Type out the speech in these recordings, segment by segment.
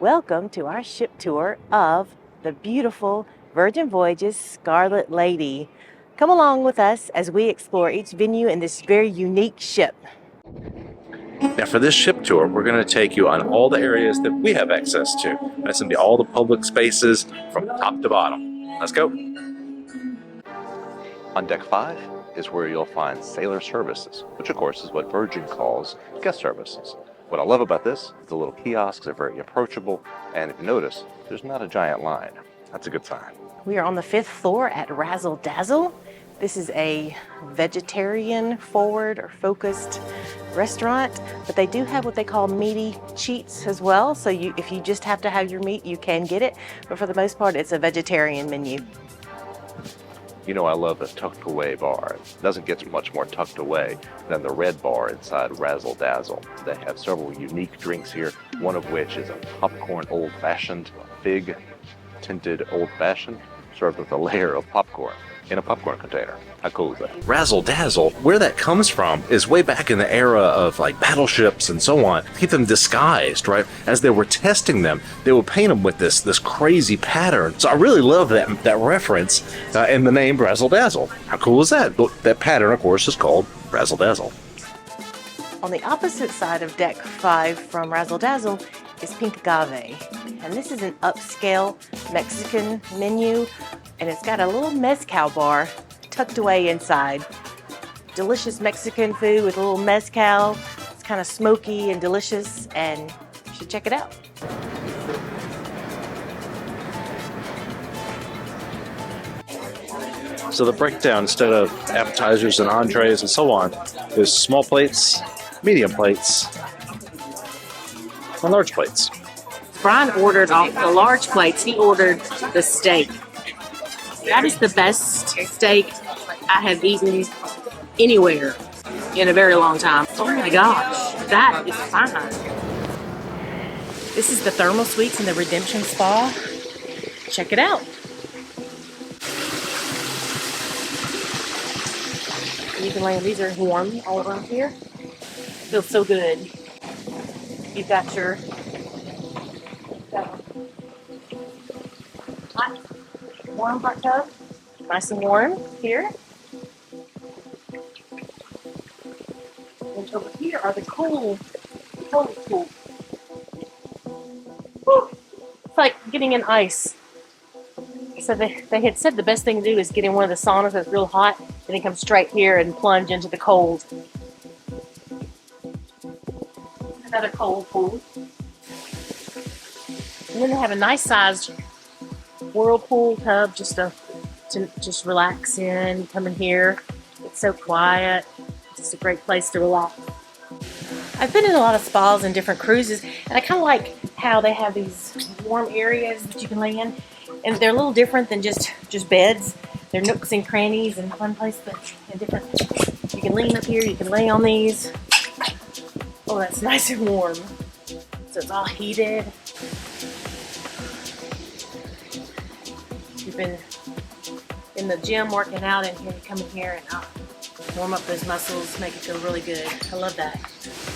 Welcome to our ship tour of the beautiful Virgin Voyages Scarlet Lady. Come along with us as we explore each venue in this very unique ship. Now for this ship tour, we're going to take you on all the areas that we have access to. That's going to be all the public spaces from top to bottom. Let's go. On deck 5 is where you'll find sailor services, which of course is what Virgin calls guest services. What I love about this is the little kiosks are very approachable, and if you notice, there's not a giant line. That's a good sign. We are on the 5th floor at Razzle Dazzle. This is a vegetarian forward or focused restaurant, but they do have what they call meaty cheats as well. So if you just have to have your meat, you can get it. But for the most part, it's a vegetarian menu. You know I love the tucked away bar. It doesn't get much more tucked away than the red bar inside Razzle Dazzle. They have several unique drinks here, one of which is a popcorn old fashioned, big tinted old fashioned, served with a layer of popcorn in a popcorn container. How cool is that? Razzle Dazzle, where that comes from is way back in the era of like battleships and so on. Keep them disguised, right? As they were testing them, they would paint them with this crazy pattern. So I really love that reference in the name Razzle Dazzle. How cool is that? That pattern, of course, is called Razzle Dazzle. On the opposite side of deck 5 from Razzle Dazzle is Pink Agave. And this is an upscale Mexican menu, and it's got a little mezcal bar tucked away inside. Delicious Mexican food with a little mezcal. It's kind of smoky and delicious, and you should check it out. So the breakdown, instead of appetizers and entrees and so on, is small plates, medium plates, and large plates. Brian ordered off the large plates. He ordered the steak. That is the best steak I have eaten anywhere in a very long time. Oh my gosh, that is fine. This is the thermal suites in the Redemption Spa. Check it out. You can lay, these are warm all around here. Feels so good. You've got your hot, warm hot tub. Nice and warm here. And over here are the cool pools. Woo. It's like getting in ice. So they had said the best thing to do is get in one of the saunas that's real hot and then come straight here and plunge into the cold. Another cold pool. And then they have a nice sized whirlpool tub just to just relax in, come in here. It's so quiet. It's just a great place to relax. I've been in a lot of spas and different cruises, and I kind of like how they have these warm areas that you can lay in. And they're a little different than just beds. They're nooks and crannies and one place that's different. You can lean up here, you can lay on these. Oh, that's nice and warm. So it's all heated. You've been in the gym working out, and here you come in here and warm up those muscles, make it feel really good. I love that.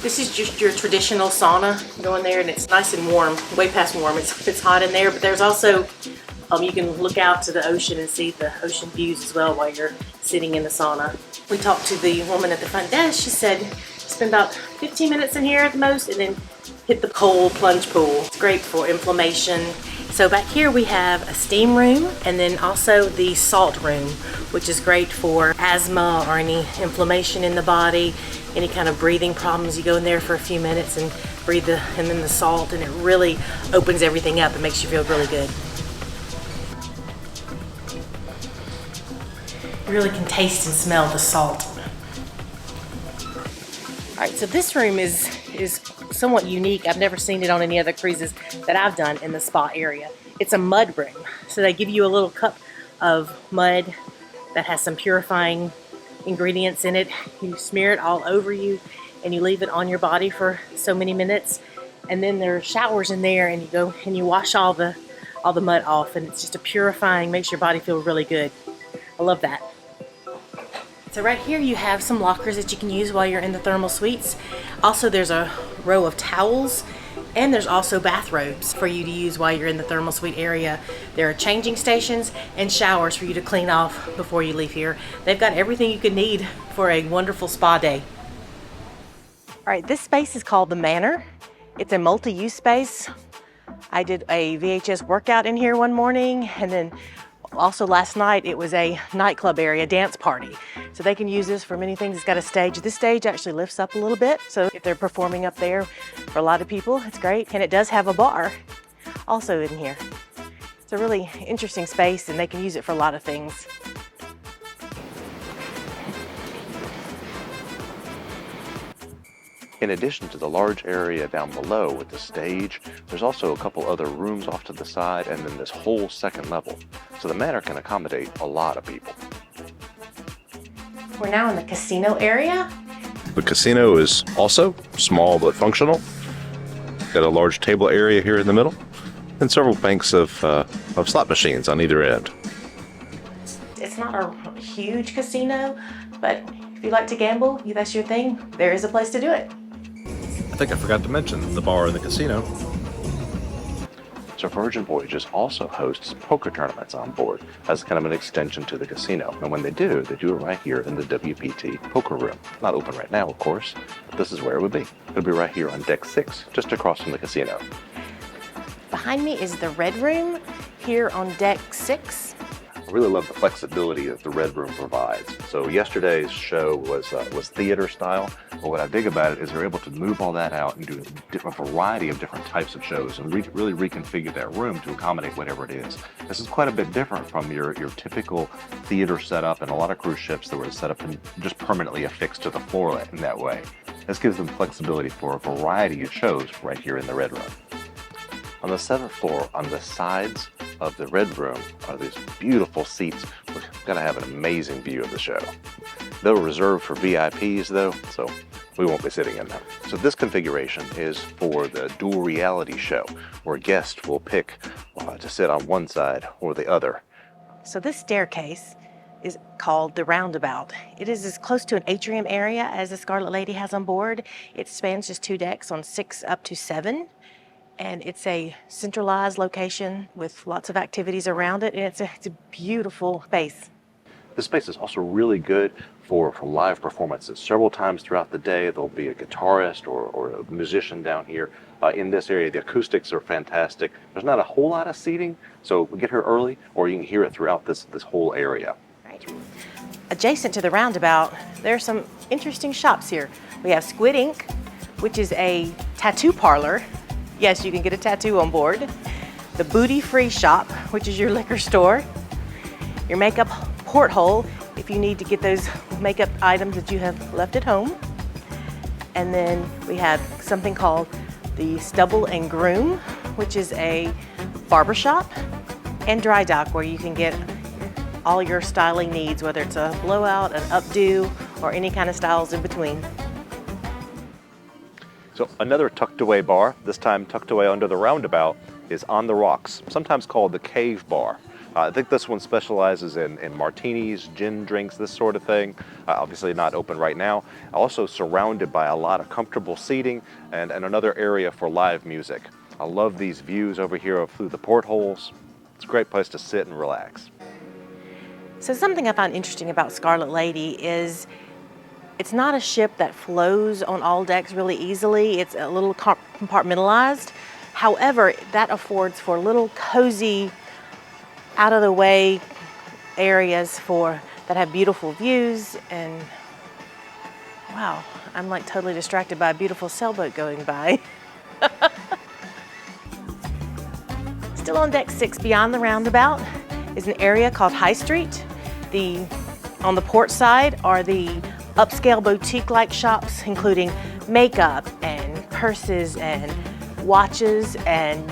This is just your traditional sauna. You go in there and it's nice and warm, way past warm. It's hot in there, but there's also, you can look out to the ocean and see the ocean views as well while you're sitting in the sauna. We talked to the woman at the front desk. She said, spend about 15 minutes in here at the most and then hit the cold plunge pool. It's great for inflammation. So back here we have a steam room and then also the salt room, which is great for asthma or any inflammation in the body, any kind of breathing problems. You go in there for a few minutes and breathe and then the salt, and it really opens everything up and makes you feel really good. You really can taste and smell the salt. All right, so this room is somewhat unique. I've never seen it on any other cruises that I've done in the spa area. It's a mud room. So they give you a little cup of mud that has some purifying ingredients in it. You smear it all over you and you leave it on your body for so many minutes. And then there are showers in there, and you go and you wash all the mud off, and it's just a purifying, makes your body feel really good. I love that. So right here you have some lockers that you can use while you're in the thermal suites. Also, there's a row of towels And there's also bathrobes for you to use while you're in the thermal suite area. There are changing stations and showers for you to clean off before you leave here. They've got everything you could need for a wonderful spa day. All right, this space is called the Manor. It's a multi-use space. I did a VHS workout in here one morning, and then also last night it was a nightclub area, dance party. So they can use this for many things. It's got a stage. This stage actually lifts up a little bit, so if they're performing up there for a lot of people, it's great. And it does have a bar also in here. It's a really interesting space, and they can use it for a lot of things. In addition to the large area down below with the stage, there's also a couple other rooms off to the side and then this whole second level. So the Manor can accommodate a lot of people. We're now in the casino area. The casino is also small but functional. Got a large table area here in the middle and several banks of slot machines on either end. It's not a huge casino, but if you like to gamble, if that's your thing, there is a place to do it. I think I forgot to mention the bar in the casino. So Virgin Voyages also hosts poker tournaments on board as kind of an extension to the casino. And when they do it right here in the WPT poker room. Not open right now, of course, but this is where it would be. It'll be right here on deck 6, just across from the casino. Behind me is the Red Room here on deck 6. I really love the flexibility that the Red Room provides. So yesterday's show was theater style, but what I dig about it is they're able to move all that out and do a variety of different types of shows and really reconfigure that room to accommodate whatever it is. This is quite a bit different from your typical theater setup and a lot of cruise ships that were set up and just permanently affixed to the floor in that way. This gives them flexibility for a variety of shows right here in the Red Room. On the 7th floor, on the sides of the Red Room, are these beautiful seats. We're gonna have an amazing view of the show. They're reserved for VIPs though, so we won't be sitting in them. So this configuration is for the dual reality show, where guests will pick to sit on one side or the other. So this staircase is called the Roundabout. It is as close to an atrium area as the Scarlet Lady has on board. It spans just 2 decks on 6 up to 7. And it's a centralized location with lots of activities around it, and it's a beautiful space. This space is also really good for live performances. Several times throughout the day, there'll be a guitarist or a musician down here. In this area, the acoustics are fantastic. There's not a whole lot of seating, so we get here early, or you can hear it throughout this whole area. Right. Adjacent to the Roundabout, there are some interesting shops here. We have Squid Ink, which is a tattoo parlor. Yes, you can get a tattoo on board. The Booty Free Shop, which is your liquor store. Your makeup porthole, if you need to get those makeup items that you have left at home. And then we have something called the Stubble and Groom, which is a barbershop, and Dry Dock, where you can get all your styling needs, whether it's a blowout, an updo, or any kind of styles in between. So another tucked away bar, this time tucked away under the Roundabout, is On the Rocks, sometimes called the Cave Bar. I think this one specializes in martinis, gin drinks, this sort of thing. Obviously not open right now. Also surrounded by a lot of comfortable seating and another area for live music. I love these views over here through the portholes. It's a great place to sit and relax. So something I find interesting about Scarlet Lady is it's not a ship that flows on all decks really easily. It's a little compartmentalized. However, that affords for little cozy, out-of-the-way areas that have beautiful views. And wow, I'm like totally distracted by a beautiful sailboat going by. Still on deck 6 beyond the Roundabout is an area called High Street. On the port side are the upscale boutique-like shops, including makeup and purses and watches and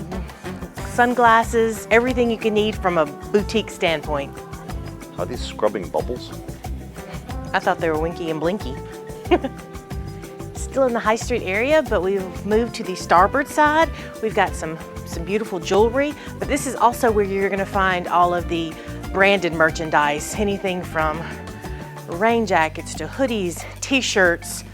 sunglasses, everything you can need from a boutique standpoint. Are these scrubbing bubbles? I thought they were Winky and Blinky. Still in the High Street area, but we've moved to the starboard side. We've got some beautiful jewelry, but this is also where you're gonna find all of the branded merchandise, anything from rain jackets to hoodies, t-shirts,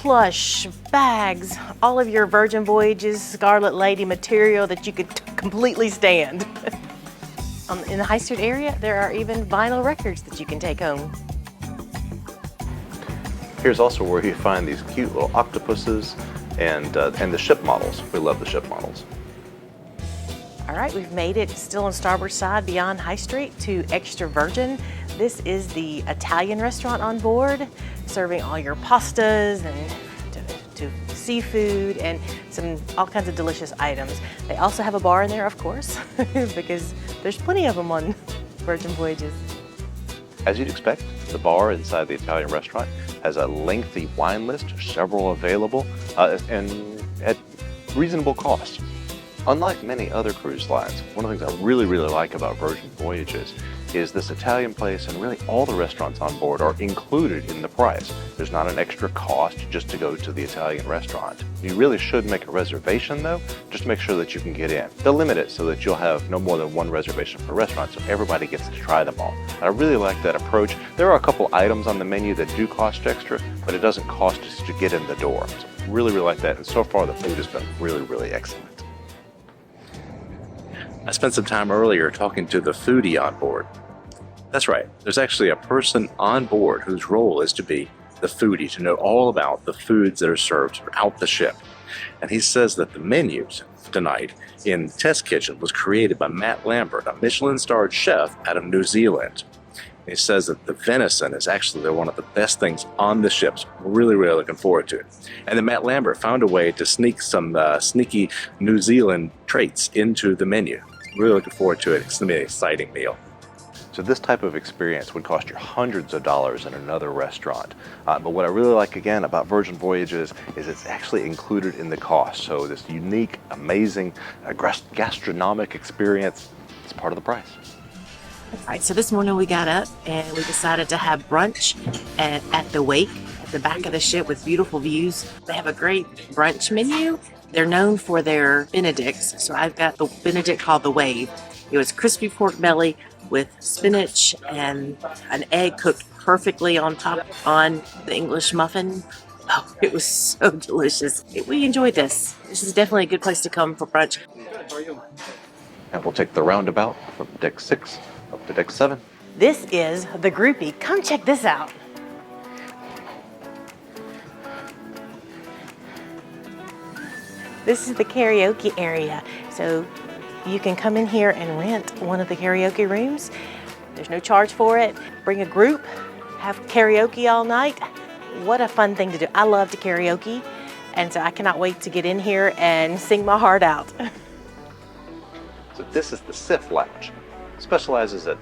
plush, bags, all of your Virgin Voyages Scarlet Lady material that you could completely stand. In the High Street area, there are even vinyl records that you can take home. Here's also where you find these cute little octopuses and the ship models. We love the ship models. All right, we've made it still on starboard side beyond High Street to Extra Virgin. This is the Italian restaurant on board, serving all your pastas and to seafood and all kinds of delicious items. They also have a bar in there, of course, because there's plenty of them on Virgin Voyages. As you'd expect, the bar inside the Italian restaurant has a lengthy wine list, several available, and at reasonable cost. Unlike many other cruise lines, one of the things I really like about Virgin Voyages is this Italian place, and really all the restaurants on board are included in the price. There's not an extra cost just to go to the Italian restaurant. You really should make a reservation though, just to make sure that you can get in. They'll limit it so that you'll have no more than one reservation per restaurant, so everybody gets to try them all. And I really like that approach. There are a couple items on the menu that do cost extra, but it doesn't cost us to get in the door. So really like that, and so far the food has been really excellent. I spent some time earlier talking to the foodie on board. That's right, there's actually a person on board whose role is to be the foodie, to know all about the foods that are served throughout the ship. And he says that the menus tonight in the test kitchen was created by Matt Lambert, a Michelin-starred chef out of New Zealand. He says that the venison is actually one of the best things on the ships. We're really looking forward to it. And then Matt Lambert found a way to sneak some sneaky New Zealand traits into the menu. Really looking forward to it. It's going to be an exciting meal. So this type of experience would cost you hundreds of dollars in another restaurant. But what I really like again about Virgin Voyages is it's actually included in the cost. So this unique, amazing gastronomic experience is part of the price. All right, so this morning we got up and we decided to have brunch at the wake at the back of the ship with beautiful views. They have a great brunch menu. They're known for their Benedicts. So I've got the Benedict called the Wave. It was crispy pork belly with spinach and an egg cooked perfectly on top on the English muffin. Oh, it was so delicious. We enjoyed this. This is definitely a good place to come for brunch. And we'll take the Roundabout from deck 6 up to deck 7. This is the Groupie. Come check this out. This is the karaoke area. So you can come in here and rent one of the karaoke rooms. There's no charge for it. Bring a group, have karaoke all night. What a fun thing to do. I love to karaoke, and so I cannot wait to get in here and sing my heart out. So this is the Sif Lounge. Specializes at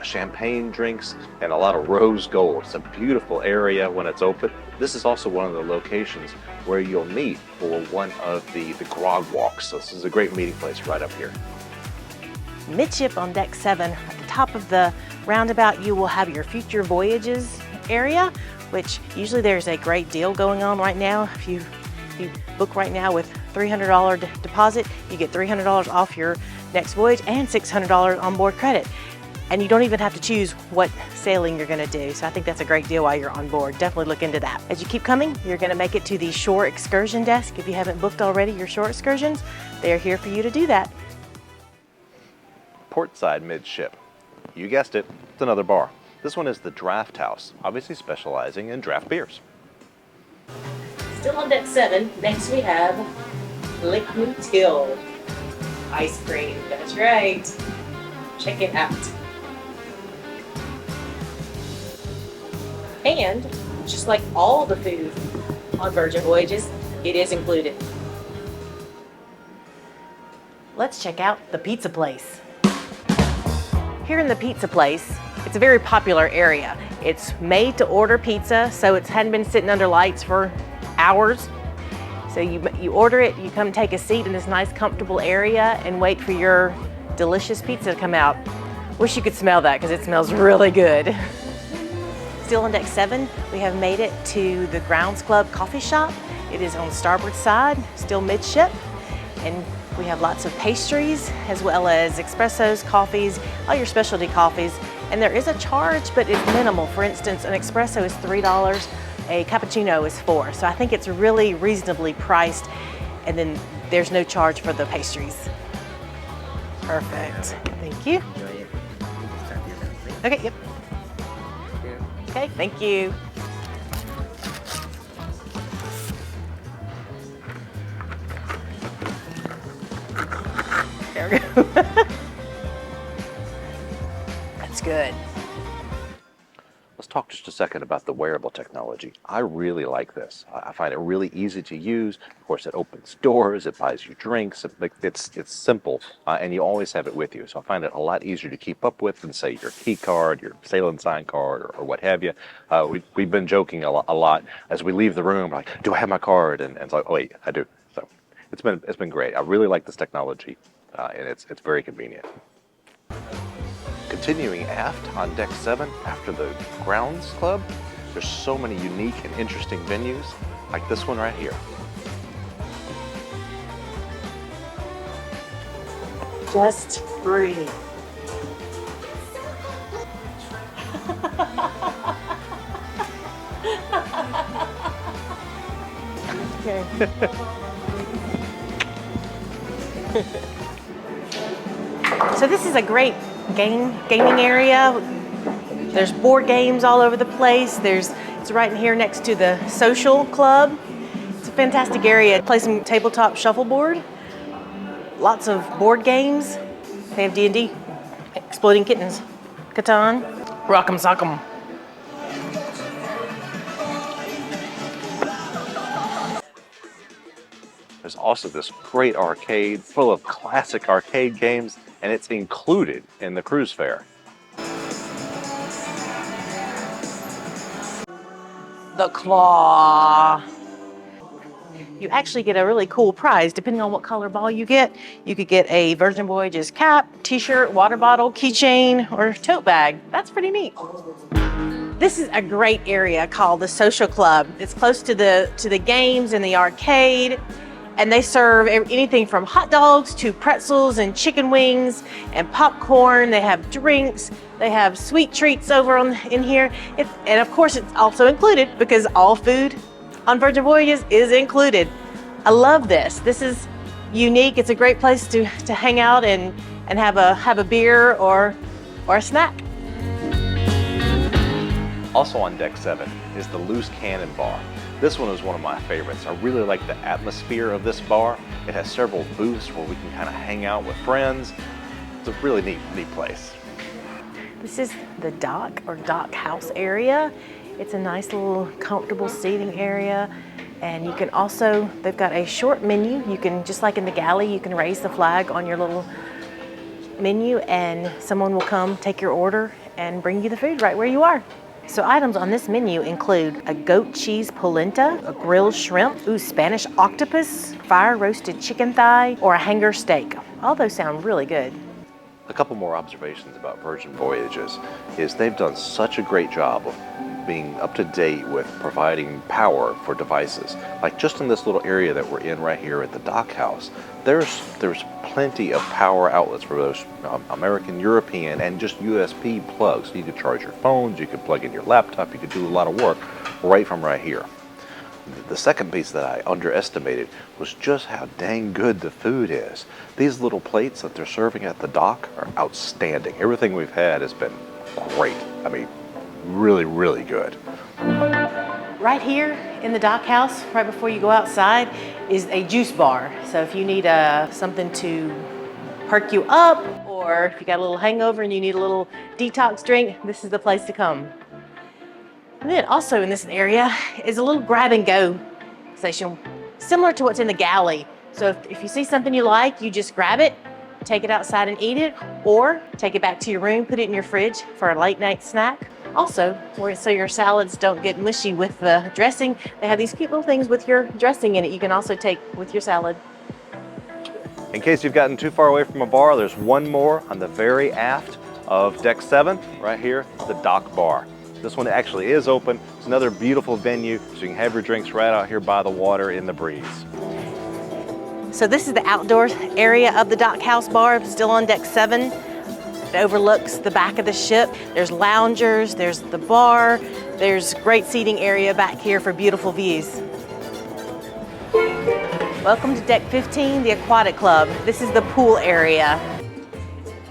champagne drinks and a lot of rose gold. It's a beautiful area when it's open. This is also one of the locations where you'll meet for one of the grog walks. So this is a great meeting place right up here. Midship on deck 7, at the top of the Roundabout, you will have your future voyages area, which usually there's a great deal going on right now. If you book right now with $300 deposit, you get $300 off your next voyage and $600 onboard credit. And you don't even have to choose what sailing you're going to do. So I think that's a great deal while you're on board. Definitely look into that. As you keep coming, you're going to make it to the shore excursion desk. If you haven't booked already your shore excursions, they are here for you to do that. Portside midship. You guessed it, it's another bar. This one is the Draught House, obviously specializing in draft beers. Still on deck 7, next we have Liquid Till ice cream. That's right. Check it out. And just like all the food on Virgin Voyages, it is included. Let's check out the pizza place. Here in the pizza place, it's a very popular area. It's made to order pizza, so it hadn't been sitting under lights for hours. So you order it, you come take a seat in this nice comfortable area and wait for your delicious pizza to come out. Wish you could smell that because it smells really good. Still on deck 7, we have made it to the Grounds Club coffee shop. It is on starboard side, still midship, and we have lots of pastries as well as espressos, coffees, all your specialty coffees. And there is a charge, but it's minimal. For instance, an espresso is $3 a cappuccino is $4. So I think it's really reasonably priced, and then there's no charge for the pastries. Perfect. Thank you. Okay, yep. Okay, thank you. There we go. That's good. Let's talk just a second about the wearable technology. I really like this. I find it really easy to use. Of course, it opens doors, it buys you drinks. It's simple, and you always have it with you. So I find it a lot easier to keep up with than, say, your key card, your sail and sign card, or what have you. We've been joking a lot as we leave the room. Like, do I have my card? And it's like, oh wait, I do. So it's been great. I really like this technology, and it's very convenient. Continuing aft on deck 7 after the grounds club, there's so many unique and interesting venues, like this one right here. Just breathe. Okay. So this is a great gaming area. There's board games all over the place. It's right in here next to the social club. It's a fantastic area. Play some tabletop shuffleboard. Lots of board games. They have D&D, Exploding Kittens, Catan, Rock'em Sock'em. There's also this great arcade full of classic arcade games, and it's included in the cruise fare. The claw. You actually get a really cool prize depending on what color ball you get. You could get a Virgin Voyages cap, t-shirt, water bottle, keychain, or tote bag. That's pretty neat. This is a great area called the Social Club. It's close to the games and the arcade, and they serve anything from hot dogs to pretzels and chicken wings and popcorn. They have drinks. They have sweet treats over in here. And of course, it's also included because all food on Virgin Voyages is included. I love this. This is unique. It's a great place to hang out and have a beer or a snack. Also on deck 7 is the Loose Cannon Bar. This one is one of my favorites. I really like the atmosphere of this bar. It has several booths where we can kind of hang out with friends. It's a really neat place. This is the dock or dock house area. It's a nice little comfortable seating area. And you can also, they've got a short menu. You can, just like in the Galley, you can raise the flag on your little menu and someone will come take your order and bring you the food right where you are. So items on this menu include a goat cheese polenta, a grilled shrimp, Spanish octopus, fire roasted chicken thigh, or a hanger steak. All those sound really good. A couple more observations about Virgin Voyages is they've done such a great job of being up to date with providing power for devices. Like just in this little area that we're in right here at the dock house, there's plenty of power outlets for those American, European, and just USB plugs. You could charge your phones, you could plug in your laptop, you could do a lot of work right from right here. The second piece that I underestimated was just how dang good the food is. These little plates that they're serving at the dock are outstanding. Everything we've had has been great. I mean, really good. Right here in the dock house, right before you go outside, is a juice bar. So if you need something to perk you up, or if you got a little hangover and you need a little detox drink, this is the place to come. And then also in this area is a little grab and go station, similar to what's in the Galley. So if you see something you like, you just grab it, take it outside and eat it, or take it back to your room, put it in your fridge for a late night snack. Also, so your salads don't get mushy with the dressing, they have these cute little things with your dressing in it you can also take with your salad. In case you've gotten too far away from a bar, there's one more on the very aft of deck 7, right here, the dock bar. This one actually is open. It's another beautiful venue, so you can have your drinks right out here by the water in the breeze. So this is the outdoor area of the dock house bar, still on deck 7. It overlooks the back of the ship. There's loungers, there's the bar, There's great seating area back here for beautiful views. Welcome to Deck 15, the Aquatic Club. This is the pool area.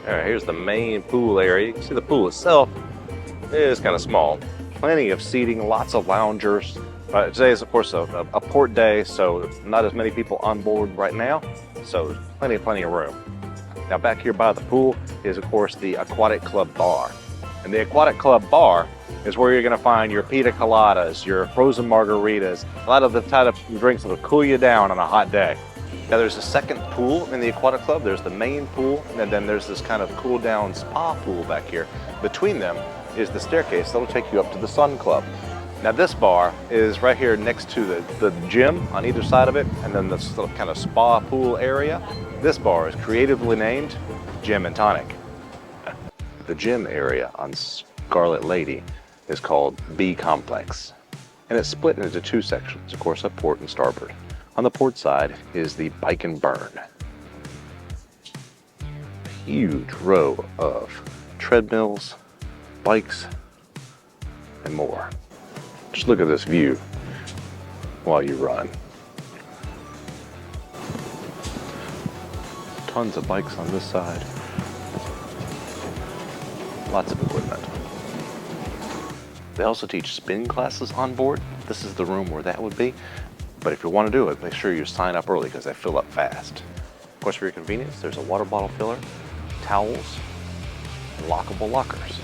All right, here's the main pool area. You can see the pool itself is kind of small. Plenty of seating, lots of loungers. Today is, of course, a port day, so not as many people on board right now. So there's plenty of room. Now back here by the pool is, of course, the Aquatic Club bar. And the Aquatic Club bar is where you're gonna find your pina coladas, your frozen margaritas, a lot of the type of drinks that will cool you down on a hot day. Now there's a second pool in the Aquatic Club. There's the main pool, and then there's this kind of cool down spa pool back here. Between them is the staircase that'll take you up to the Sun Club. Now this bar is right here next to the gym on either side of it, and then this little kind of spa pool area. This bar is creatively named Gym and Tonic. The gym area on Scarlet Lady is called B Complex, and it's split into two sections, of course, a port and starboard. On the port side is the Bike and Burn. A huge row of treadmills, bikes, and more. Just look at this view while you run. Tons of bikes on this side. Lots of equipment. They also teach spin classes on board. This is the room where that would be. But if you want to do it, make sure you sign up early because they fill up fast. Of course, for your convenience, there's a water bottle filler, towels, and lockable lockers.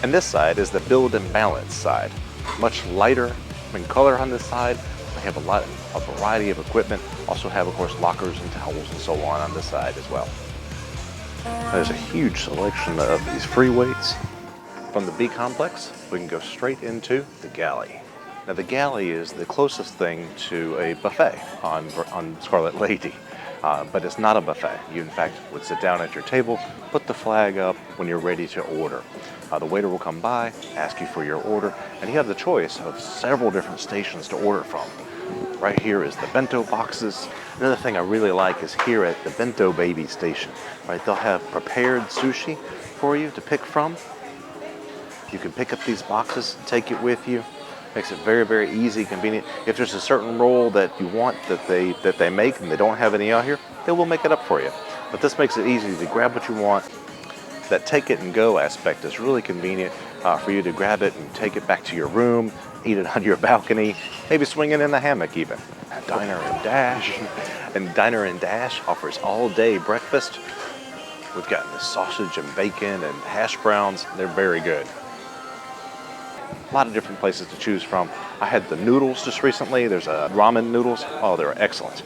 And this side is the build and balance side. Much lighter in color on this side. They have a variety of equipment. Also have, of course, lockers and towels and so on this side as well. There's a huge selection of these free weights. From the B Complex, we can go straight into the Galley. Now the Galley is the closest thing to a buffet on Scarlet Lady. But it's not a buffet. You, in fact, would sit down at your table, put the flag up when you're ready to order. The waiter will come by, ask you for your order, and you have the choice of several different stations to order from. Right here is the bento boxes. Another thing I really like is here at the Bento Baby station. Right, they'll have prepared sushi for you to pick from. You can pick up these boxes, take it with you. Makes it very, very easy, convenient. If there's a certain roll that you want that they make and they don't have any out here, they will make it up for you. But this makes it easy to grab what you want. That take it and go aspect is really convenient for you to grab it and take it back to your room, eat it on your balcony, maybe swing it in the hammock even. Diner and Dash. And Diner and Dash offers all-day breakfast. We've got this sausage and bacon and hash browns. They're very good. A lot of different places to choose from. I had the noodles just recently. There's ramen noodles. Oh, they're excellent.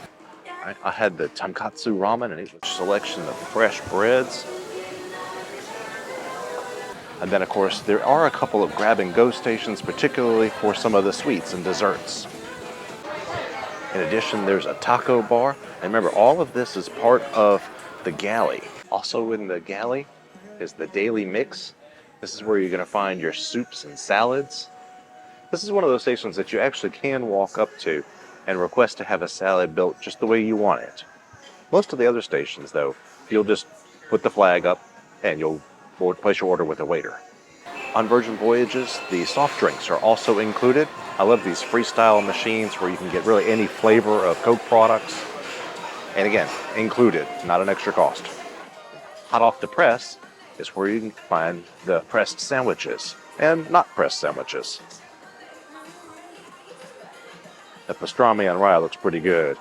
I had the tonkatsu ramen and a selection of fresh breads. And then, of course, there are a couple of grab-and-go stations, particularly for some of the sweets and desserts. In addition, there's a taco bar. And remember, all of this is part of the Galley. Also in the Galley is the Daily Mix. This is where you're going to find your soups and salads. This is one of those stations that you actually can walk up to and request to have a salad built just the way you want it. Most of the other stations, though, you'll just put the flag up and you'll place your order with a waiter. On Virgin Voyages, the soft drinks are also included. I love these freestyle machines where you can get really any flavor of Coke products. And again, included, not an extra cost. Hot off the press is where you can find the pressed sandwiches and not pressed sandwiches. The pastrami on rye looks pretty good.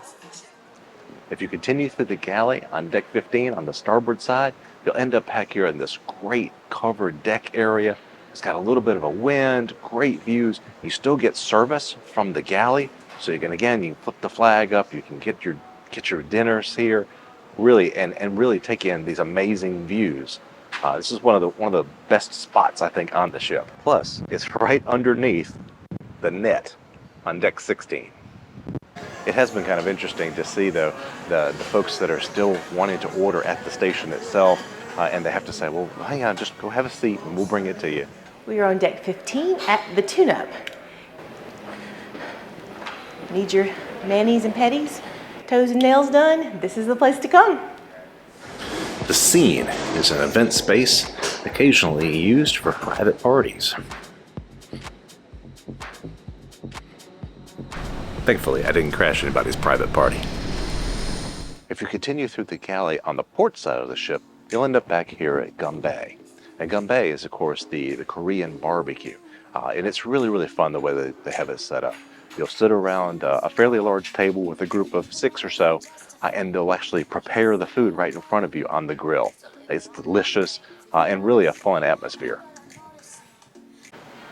If you continue through the Galley on deck 15 on the starboard side, you'll end up back here in this great covered deck area. It's got a little bit of a wind, great views. You still get service from the Galley, so you can flip the flag up. You can get your dinners here, really, and really take in these amazing views. This is one of the best spots, I think, on the ship. Plus, it's right underneath the net on deck 16. It has been kind of interesting to see, though, the folks that are still wanting to order at the station itself, and they have to say, well, hang on, just go have a seat and we'll bring it to you. We are on deck 15 at the tune-up. Need your manis and petties, toes and nails done? This is the place to come. The scene is an event space occasionally used for private parties. Thankfully, I didn't crash anybody's private party. If you continue through the galley on the port side of the ship, you'll end up back here at Gunbae. And Gunbae is, of course, the Korean barbecue. And it's really, really fun the way that they have it set up. You'll sit around a fairly large table with a group of 6 or so, and they'll actually prepare the food right in front of you on the grill. It's delicious and really a fun atmosphere.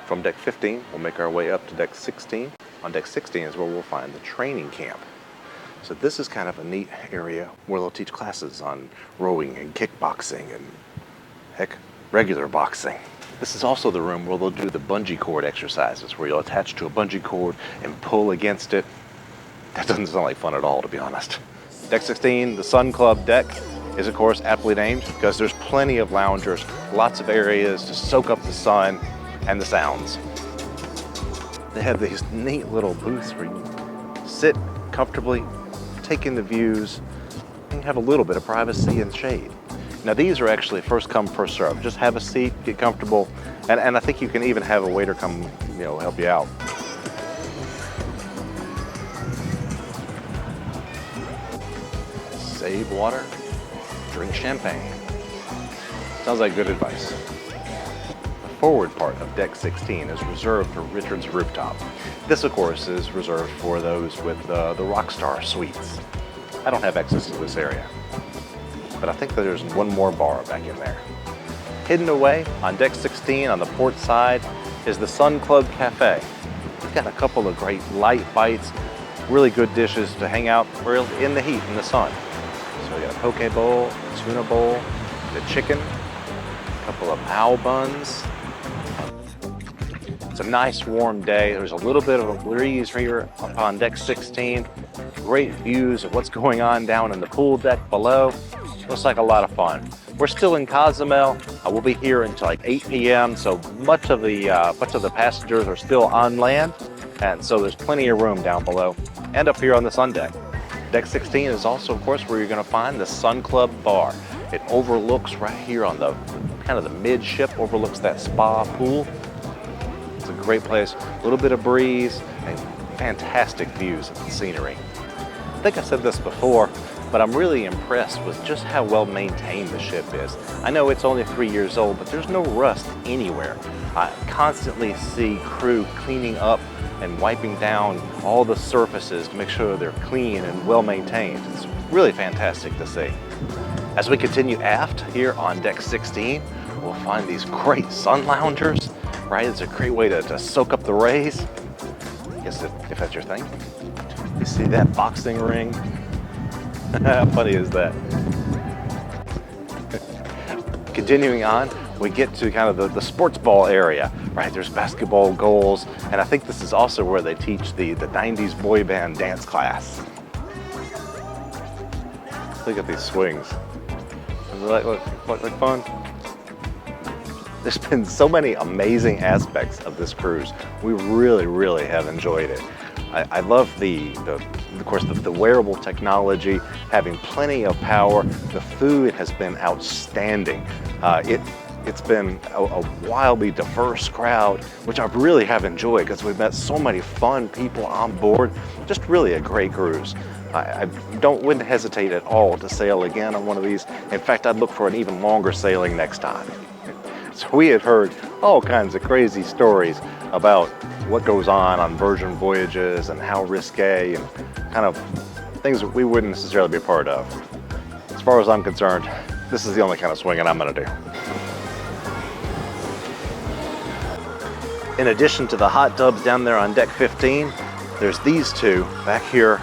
From deck 15, we'll make our way up to deck 16. On deck 16 is where we'll find the training camp. So this is kind of a neat area where they'll teach classes on rowing and kickboxing and, heck, regular boxing. This is also the room where they'll do the bungee cord exercises, where you'll attach to a bungee cord and pull against it. That doesn't sound like fun at all, to be honest. Deck 16, the Sun Club deck, is of course aptly named because there's plenty of loungers, lots of areas to soak up the sun and the sounds. They have these neat little booths where you sit comfortably, take in the views, and have a little bit of privacy and shade. Now these are actually first come, first serve. Just have a seat, get comfortable, and I think you can even have a waiter come, help you out. Save water, drink champagne. Sounds like good advice. The forward part of deck 16 is reserved for Richard's Rooftop. This, of course, is reserved for those with the Rockstar suites. I don't have access to this area, but I think that there's one more bar back in there. Hidden away on deck 16 on the port side is the Sun Club Cafe. We've got a couple of great light bites, really good dishes to hang out in the heat, in the sun. So we got a poke bowl, a tuna bowl, the chicken, a couple of bao buns. It's a nice warm day. There's a little bit of a breeze here up on deck 16. Great views of what's going on down in the pool deck below. Looks like a lot of fun. We're still in Cozumel. We'll be here until like 8 p.m. So much of the passengers are still on land, and so there's plenty of room down below and up here on the sun deck. Deck 16 is also, of course, where you're going to find the Sun Club Bar. It overlooks right here on the kind of the midship, overlooks that spa pool. It's a great place. A little bit of breeze and fantastic views of the scenery. I think I said this before, but I'm really impressed with just how well maintained the ship is. I know it's only 3 years old, but there's no rust anywhere. I constantly see crew cleaning up and wiping down all the surfaces to make sure they're clean and well maintained. It's really fantastic to see. As we continue aft here on deck 16, we'll find these great sun loungers, right? It's a great way to soak up the rays. I guess if that's your thing. You see that boxing ring? How funny is that? Continuing on, we get to kind of the sports ball area, right? There's basketball goals, and I think this is also where they teach the 90s boy band dance class. Look at these swings. Does it look like fun? There's been so many amazing aspects of this cruise. We really, really have enjoyed it. I love of course, the wearable technology, having plenty of power. The food has been outstanding. It's been a wildly diverse crowd, which I really have enjoyed because we've met so many fun people on board. Just really a great cruise. I wouldn't hesitate at all to sail again on one of these. In fact, I'd look for an even longer sailing next time. So we had heard all kinds of crazy stories about what goes on Virgin Voyages and how risque and kind of things that we wouldn't necessarily be a part of. As far as I'm concerned, this is the only kind of swinging I'm going to do. In addition to the hot tubs down there on deck 15, there's these two back here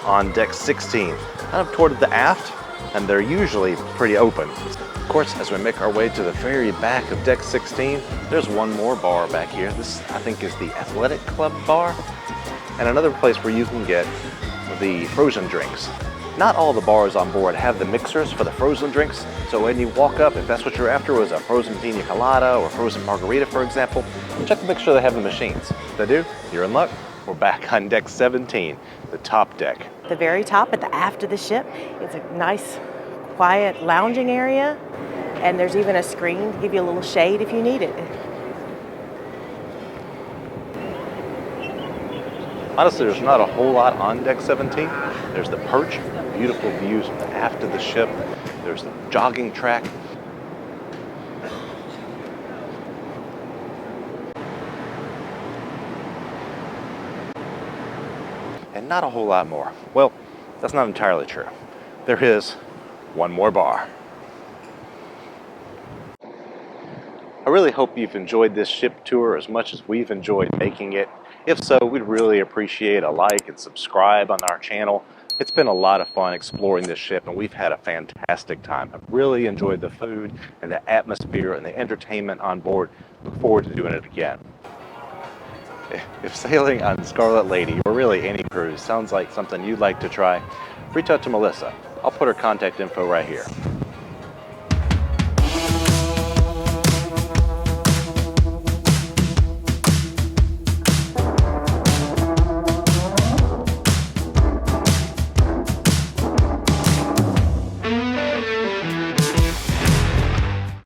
on deck 16, kind of toward the aft, and they're usually pretty open. Of course, as we make our way to the very back of deck 16, there's one more bar back here. This, I think, is the Aquatic Club bar, and another place where you can get the frozen drinks. Not all the bars on board have the mixers for the frozen drinks, so when you walk up, if that's what you're after, was a frozen pina colada or frozen margarita, for example, check to make sure they have the machines. If they do, you're in luck. We're back on deck 17, the top deck. The very top at the aft of the ship is a nice, quiet lounging area, and there's even a screen to give you a little shade if you need it. Honestly, there's not a whole lot on deck 17. There's the perch, beautiful views from the aft of the ship. There's the jogging track. And not a whole lot more. Well, that's not entirely true. There is one more bar. I really hope you've enjoyed this ship tour as much as we've enjoyed making it. If so, we'd really appreciate a like and subscribe on our channel. It's been a lot of fun exploring this ship, and we've had a fantastic time. I've really enjoyed the food and the atmosphere and the entertainment on board. Look forward to doing it again. If sailing on Scarlet Lady, or really any cruise, sounds like something you'd like to try, reach out to Melissa. I'll put her contact info right here.